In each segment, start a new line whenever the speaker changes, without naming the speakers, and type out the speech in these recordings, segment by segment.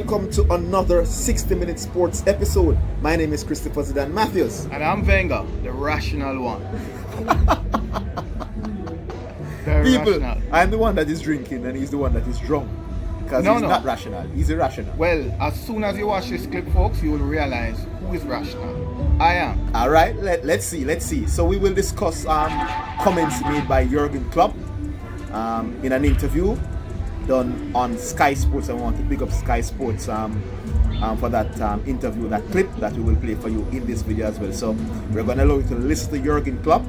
welcome to another 60-minute sports episode. My name is Christopher ZIDANE Matthews.
And I'm VENGA, the rational one. Very
People,
rational.
I'm the one that is drinking and he's the one that is drunk. Because he's not rational, he's irrational.
Well, as soon as you watch this clip, folks, you will realize who is rational. I am.
Alright, let's see. So we will discuss comments made by Jurgen Klopp in an interview done on Sky Sports. I want to pick up Sky Sports for that interview, that clip that we will play for you in this video as well. So we're going to allow you to listen to Jurgen Klopp,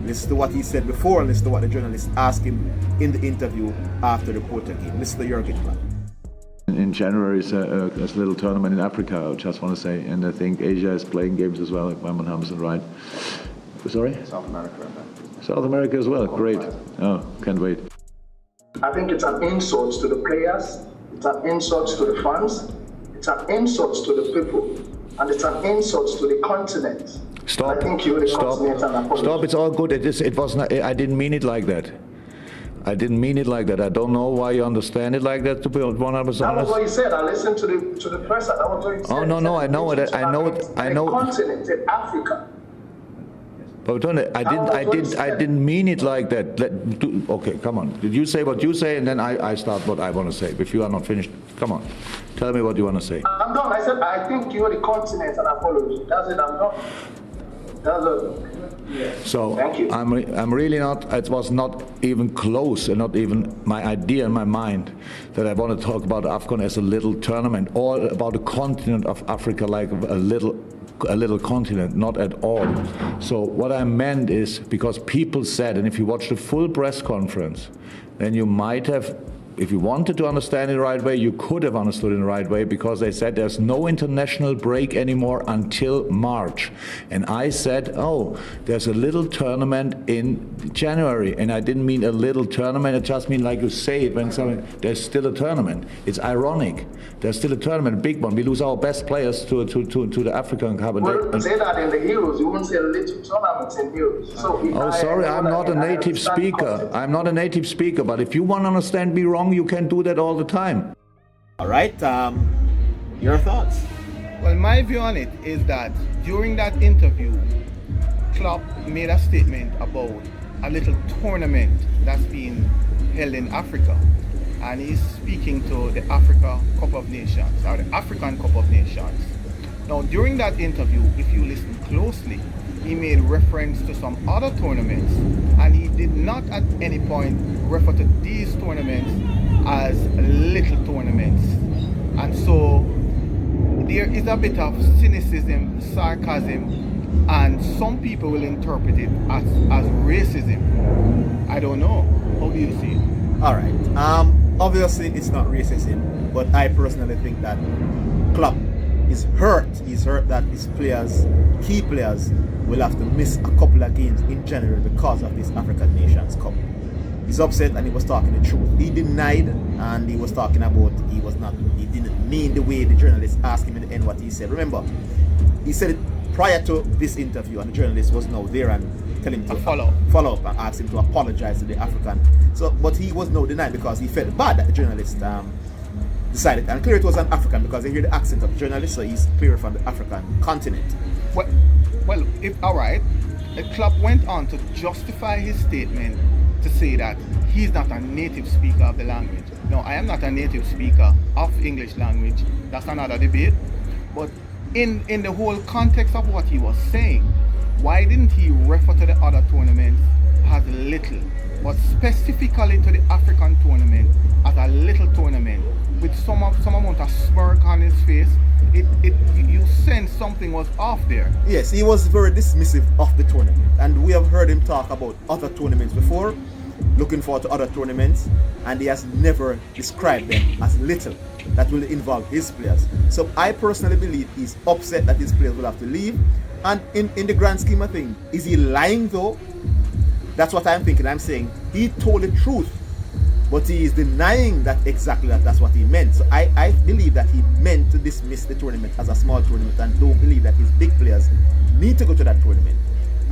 listen to what he said before, and listen to what the journalist asked him in the interview after the Porto game. Listen to Jurgen Klopp.
In January is a little tournament in Africa, I just want to say, and I think Asia is playing games as well, if I'm right. Sorry?
South America.
South America as well, great. Oh, can't wait.
I think it's an insult to the players, it's an insult to the fans, it's an insult to the people, and it's an insult to the continent.
Stop.
I think you will
Stop, it's all good. It was not, I didn't mean it like that. I didn't mean it like that. I don't know why you understand it like that, to be 100% honest.
That was what you said. I listened to the press. That was what you said.
Oh, no, I know it. I know.
The continent in Africa.
But I didn't mean it like that. Okay, come on. Did you say what you say, and then I start what I want to say? If you are not finished, come on. Tell me what you want to say.
I'm done. I said, I think you are the continent, and I follow you. That's it, I'm done. That's it.
So
thank you.
I'm really not, it was not even close, and not even my idea in my mind that I want to talk about AFCON as a little tournament, or about the continent of Africa like a little continent, not at all. So what I meant is, because people said, and if you watch the full press conference, then you might have, if you wanted to understand it the right way, you could have understood it in the right way, because they said there's no international break anymore until March. And I said, oh, there's a little tournament in January. And I didn't mean a little tournament, it just mean like you say it when something, there's still a tournament. It's ironic. There's still a tournament, a big one. We lose our best players to the African Cup.
You wouldn't say that in the Euros. You wouldn't say a little tournament in Euros. So
sorry, I'm not a native speaker. I'm not a native speaker, but if you want to understand me wrong, you can do that all the time.
All right, your thoughts?
Well, my view on it is that during that interview, Klopp made a statement about a little tournament that's being held in Africa. And he's speaking to the Africa Cup of Nations, or the African Cup of Nations. Now, during that interview, if you listen closely, he made reference to some other tournaments, and he did not at any point refer to these tournaments as little tournaments. And so there is a bit of cynicism, sarcasm, and some people will interpret it as racism. I don't know. How do you see it?
All right. Obviously, it's not racism, but I personally think that Klopp is hurt. He's hurt that his players, key players, will have to miss a couple of games in January because of this African Nations Cup. He's upset, and he was talking the truth. He denied, and he was talking about he didn't mean the way the journalist asked him in the end what he said. Remember, he said it prior to this interview, and the journalist was now there and tell him to follow up and ask him to apologize to the African. So, but he was no denying, because he felt bad that the journalist decided, and clear it was an African, because they hear the accent of the journalist, so he's clear from the African continent.
Well, if all right, the Klopp went on to justify his statement to say that he's not a native speaker of the language. No, I am not a native speaker of the English language. That's another debate. But in the whole context of what he was saying, why didn't he refer to the other tournaments as little, but specifically to the African tournament as a little tournament with some amount of smirk on his face? You sense something was off there.
Yes, he was very dismissive of the tournament, and we have heard him talk about other tournaments before, looking forward to other tournaments, and he has never described them as little that will involve his players. So I personally believe he's upset that his players will have to leave. And in the grand scheme of things, is he lying though? That's what I'm thinking. I'm saying he told the truth, but he is denying that that's what he meant. So I believe that he meant to dismiss the tournament as a small tournament, and don't believe that his big players need to go to that tournament.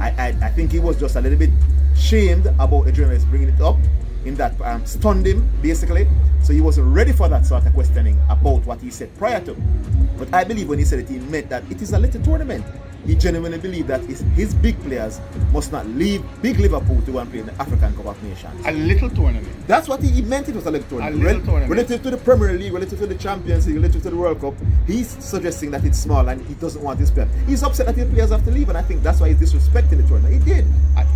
I think he was just a little bit shamed about the journalist bringing it up, in that stunned him basically. So he wasn't ready for that sort of questioning about what he said prior to. But I believe when he said it, he meant that it is a little tournament. He genuinely believed that his big players must not leave big Liverpool to go and play in the African Cup of Nations.
A little tournament.
That's what he meant. It was a little tournament. Relative to the Premier League, relative to the Champions League, relative to the World Cup, he's suggesting that it's small and he doesn't want his players. He's upset that his players have to leave, and I think that's why he's disrespecting the tournament. He did.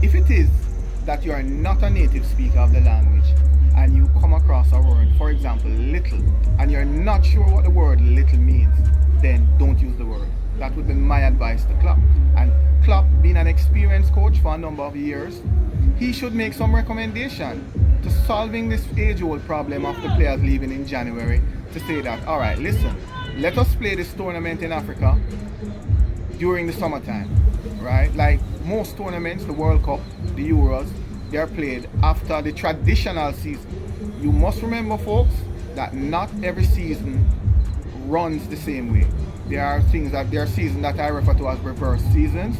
If it is that you are not a native speaker of the language and you come across a word, for example, little, and you're not sure what the word little means, then don't use the word. That would be my advice to Klopp. And Klopp, being an experienced coach for a number of years, he should make some recommendation to solving this age-old problem of the players leaving in January, to say that, all right, listen, let us play this tournament in Africa during the summertime, right? Like most tournaments, the World Cup, the Euros, they are played after the traditional season. You must remember, folks, that not every season runs the same way. There are seasons that I refer to as reverse seasons,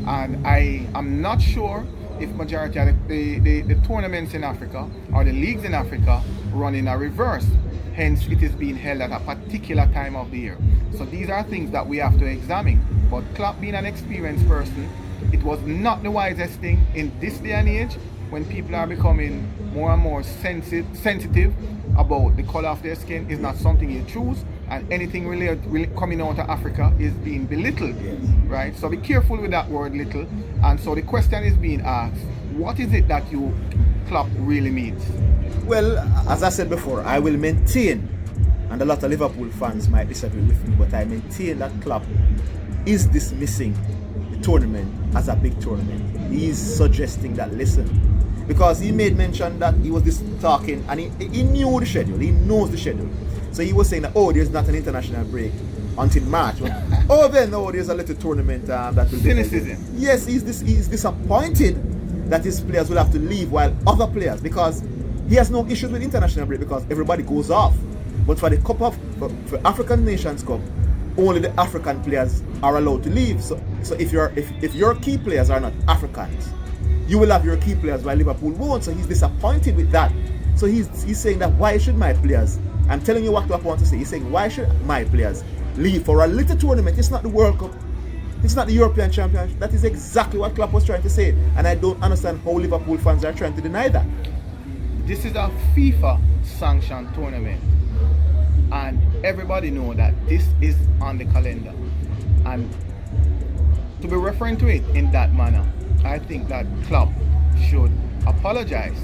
and I am not sure if majority of the tournaments in Africa or the leagues in Africa run in a reverse. Hence, it is being held at a particular time of the year. So these are things that we have to examine. But Klopp, being an experienced person, it was not the wisest thing in this day and age, when people are becoming more and more sensitive about the color of their skin. Is not something you choose, and anything related coming out of Africa is being belittled, right? So be careful with that word little. And so the question is being asked, what is it that Klopp really means?
Well, as I said before, I will maintain, and a lot of Liverpool fans might disagree with me, but I maintain that Klopp is dismissing the tournament as a big tournament. He is suggesting that, listen, because he made mention that he was just talking, and he knew the schedule, he knows the schedule. So he was saying that, oh, there's not an international break until March. There's a little tournament that will be.
Cynicism.
Yes, he's disappointed that his players will have to leave while other players, because he has no issues with international break because everybody goes off. But for the for African Nations Cup, only the African players are allowed to leave. So if your key players are not Africans, you will have your key players while Liverpool won't. So he's disappointed with that. So he's saying that, why should my players, I'm telling you what Klopp wants to say, he's saying, why should my players leave for a little tournament? It's not the World Cup, it's not the European Championship. That is exactly what Klopp was trying to say, and I don't understand how Liverpool fans are trying to deny that.
This is a FIFA sanctioned tournament, and everybody know that this is on the calendar, and to be referring to it in that manner, I think that Klopp should apologize.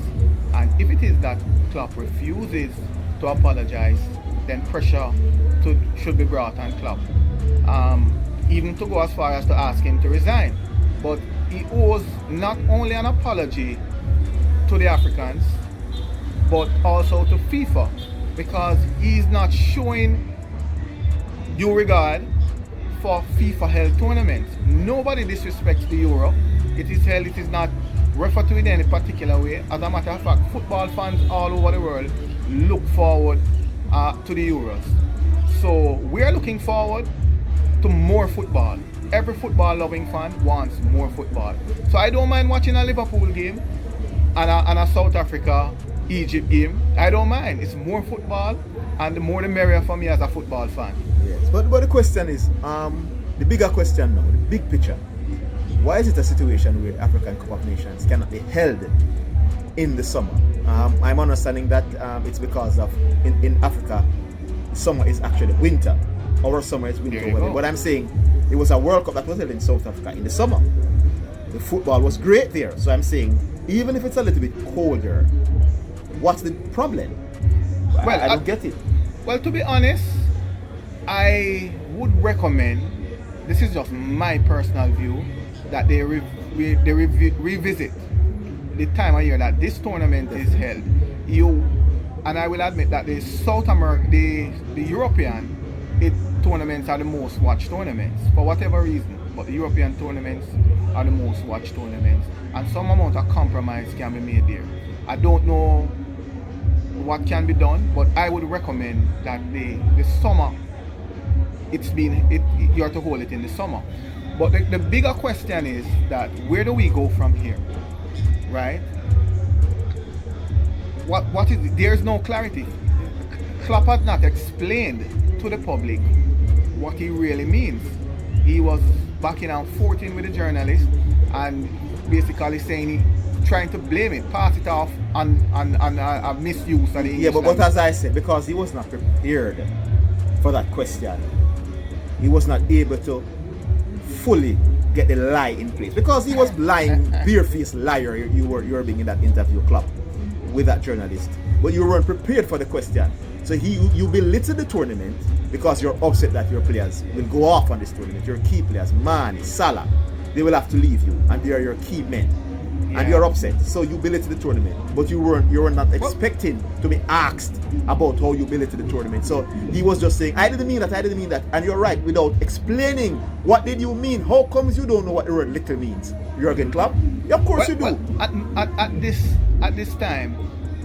And if it is that Klopp refuses to apologize, then pressure should be brought on Klopp, even to go as far as to ask him to resign. But he owes not only an apology to the Africans, but also to FIFA, because he's not showing due regard for FIFA held tournaments. Nobody disrespects the Euro. It is held, it is not referred to in any particular way. As a matter of fact, football fans all over the world look forward to the Euros. So we are looking forward to more football. Every football loving fan wants more football. So I don't mind watching a Liverpool game and a South Africa Egypt game. I don't mind. It's more football, and the more the merrier for me as a football fan.
Yes, but the question is, the bigger question now, the big picture. Why is it a situation where African Cup of Nations cannot be held in the summer? I'm understanding that it's because of in Africa, summer is actually winter. Our summer is winter over there. But I'm saying it was a World Cup that was held in South Africa in the summer. The football was great there. So I'm saying, even if it's a little bit colder, what's the problem? Well, I don't get it.
Well, to be honest, I would recommend, this is just my personal view, that they revisit the time of year that this tournament is held. And I will admit that the South America, the European tournaments are the most watched tournaments for whatever reason. But the European tournaments are the most watched tournaments, and some amount of compromise can be made there. I don't know what can be done, but I would recommend that the summer, you have to hold it in the summer. But the bigger question is that, where do we go from here, right? what is it? There's no clarity. Klopp has not explained to the public what he really means. He was backing out 14 with the journalist and basically saying trying to blame it, pass it off on a misuse of the English
but
language.
as I said, because he was not prepared for that question, he was not able to fully get the lie in place, because he was lying, bare-faced liar. You were being in that interview club with that journalist, but you weren't prepared for the question. So you belittle the tournament because you're upset that your players will go off on this tournament. Your key players, Mane, Salah, they will have to leave you, and they are your key men. And you're upset, so you belittle the tournament, but you were not expecting to be asked about how you belittle the tournament. So he was just saying, I didn't mean that, and you're right, without explaining what did you mean. How comes you don't know what the word little means, Jurgen Klopp? Of course you do.
At this time,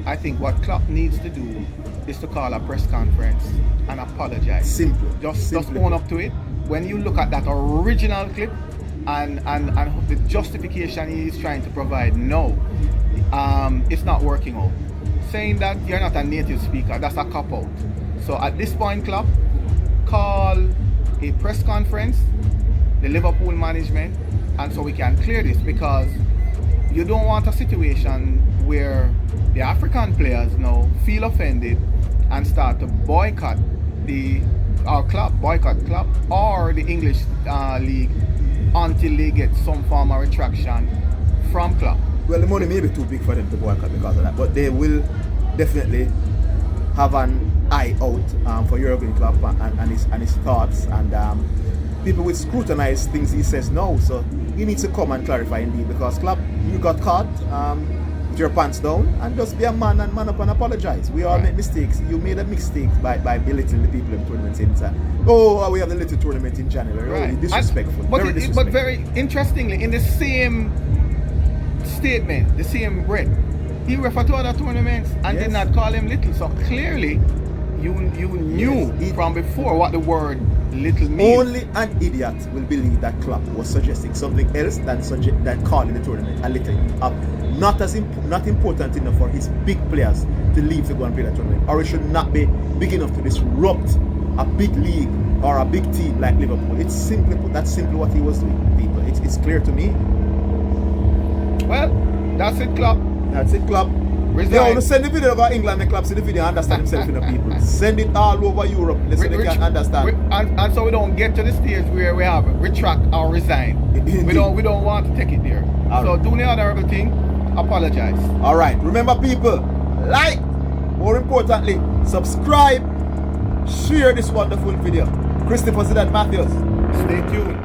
I think what Klopp needs to do is to call a press conference and apologize.
Simple.
Just own up to it. When you look at that original clip, and the justification he is trying to provide, no, it's not working out. Saying that you're not a native speaker, that's a cop-out. So at this point, Klopp, call a press conference, the Liverpool management, and so we can clear this, because you don't want a situation where the African players now feel offended and start to boycott Klopp or the English league until they get some form of retraction from Klopp.
Well, the money may be too big for them to boycott because of that, but they will definitely have an eye out for Jurgen Klopp and his thoughts, and people will scrutinize things he says now. So he needs to come and clarify indeed, because Klopp, you got caught with your pants down, and just be a man and man up and apologize. We all make mistakes. You made a mistake by belittling the people in tournaments inside. Oh, we have the little tournament in January.
Right.
Oh, disrespectful.
But very interestingly, in the same statement, the same breath, he referred to other tournaments and did not call him little. So clearly, you knew from before what the word little means.
Only an idiot will believe that Klopp was suggesting something else than calling the tournament a little. Not important enough for his big players to leave to go and play that tournament, or it should not be big enough to disrupt a big league or a big team like Liverpool. It's simply put, that's simply what he was doing, people. It's clear to me.
Well, that's it, Klopp.
That's it, Klopp. Yo, send the video about England and Klopp, see the video and understand himself in the people. Send it all over Europe, so they can understand.
And so we don't get to the stage where we have retract or resign. We don't want to take it there. So do the other thing, apologize.
Alright, remember people, like, more importantly, subscribe, share this wonderful video. Christopher Zidane Matthews.
Stay tuned.